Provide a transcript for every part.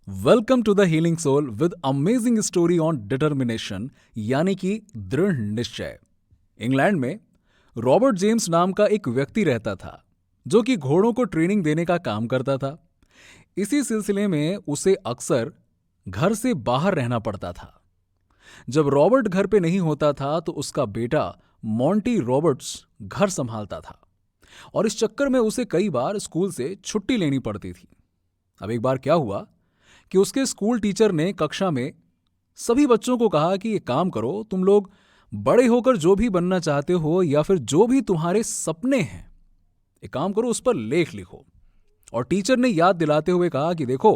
Welcome to the healing soul with amazing story on determination यानी कि दृढ़ निश्चय। इंग्लैंड में रॉबर्ट जेम्स नाम का एक व्यक्ति रहता था जो कि घोड़ों को ट्रेनिंग देने का काम करता था। इसी सिलसिले में उसे अक्सर घर से बाहर रहना पड़ता था। जब रॉबर्ट घर पे नहीं होता था तो उसका बेटा मॉन्टी रॉबर्ट्स घर संभालता था और इस चक्कर में उसे कई बार स्कूल से छुट्टी लेनी पड़ती थी। अब एक बार क्या हुआ कि उसके स्कूल टीचर ने कक्षा में सभी बच्चों को कहा कि ये काम करो, तुम लोग बड़े होकर जो भी बनना चाहते हो या फिर जो भी तुम्हारे सपने हैं, एक काम करो, उस पर लेख लिखो। और टीचर ने याद दिलाते हुए कहा कि देखो,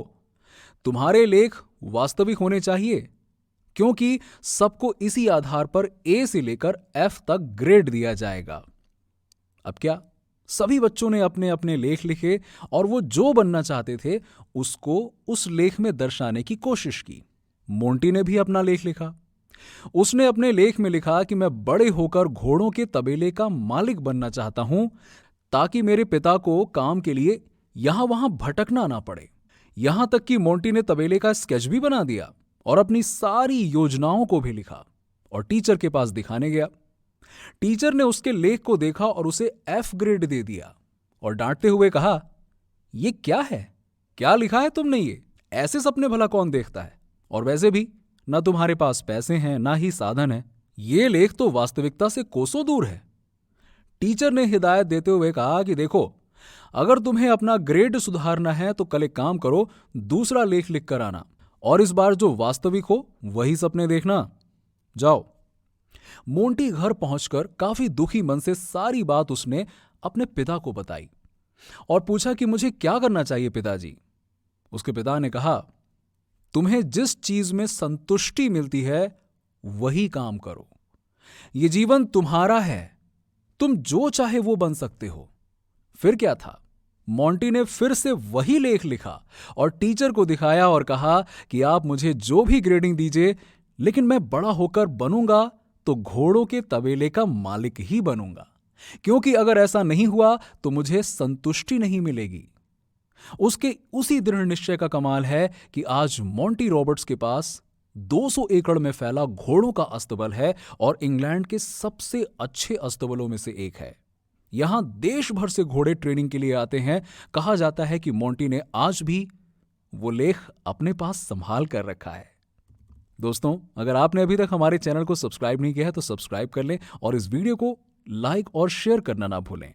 तुम्हारे लेख वास्तविक होने चाहिए क्योंकि सबको इसी आधार पर ए से लेकर एफ तक ग्रेड दिया जाएगा। अब क्या, सभी बच्चों ने अपने अपने लेख लिखे और वो जो बनना चाहते थे उसको उस लेख में दर्शाने की कोशिश की। मोंटी ने भी अपना लेख लिखा। उसने अपने लेख में लिखा कि मैं बड़े होकर घोड़ों के तबेले का मालिक बनना चाहता हूं ताकि मेरे पिता को काम के लिए यहां वहां भटकना ना पड़े। यहां तक कि मोंटी ने तबेले का स्केच भी बना दिया और अपनी सारी योजनाओं को भी लिखा और टीचर के पास दिखाने गया। टीचर ने उसके लेख को देखा और उसे एफ ग्रेड दे दिया और डांटते हुए कहा, ये क्या है, क्या लिखा है तुमने, ये ऐसे सपने भला कौन देखता है, और वैसे भी ना तुम्हारे पास पैसे हैं ना ही साधन है, ये लेख तो वास्तविकता से कोसों दूर है। टीचर ने हिदायत देते हुए कहा कि देखो, अगर तुम्हें अपना ग्रेड सुधारना है तो कल एक काम करो, दूसरा लेख लिख कर आना और इस बार जो वास्तविक हो वही सपने देखना। जाओ। मोंटी घर पहुंचकर काफी दुखी मन से सारी बात उसने अपने पिता को बताई और पूछा कि मुझे क्या करना चाहिए पिताजी। उसके पिता ने कहा, तुम्हें जिस चीज में संतुष्टि मिलती है वही काम करो। ये जीवन तुम्हारा है, तुम जो चाहे वो बन सकते हो। फिर क्या था, मोंटी ने फिर से वही लेख लिखा और टीचर को दिखाया और कहा कि आप मुझे जो भी ग्रेडिंग दीजिए, लेकिन मैं बड़ा होकर बनूंगा तो घोड़ों के तबेले का मालिक ही बनूंगा, क्योंकि अगर ऐसा नहीं हुआ तो मुझे संतुष्टि नहीं मिलेगी। उसके उसी दृढ़ निश्चय का कमाल है कि आज मॉन्टी रॉबर्ट्स के पास 200 एकड़ में फैला घोड़ों का अस्तबल है और इंग्लैंड के सबसे अच्छे अस्तबलों में से एक है। यहां देश भर से घोड़े ट्रेनिंग के लिए आते हैं। कहा जाता है कि मॉन्टी ने आज भी वो लेख अपने पास संभाल कर रखा है। दोस्तों, अगर आपने अभी तक हमारे चैनल को सब्सक्राइब नहीं किया है तो सब्सक्राइब कर लें और इस वीडियो को लाइक और शेयर करना ना भूलें।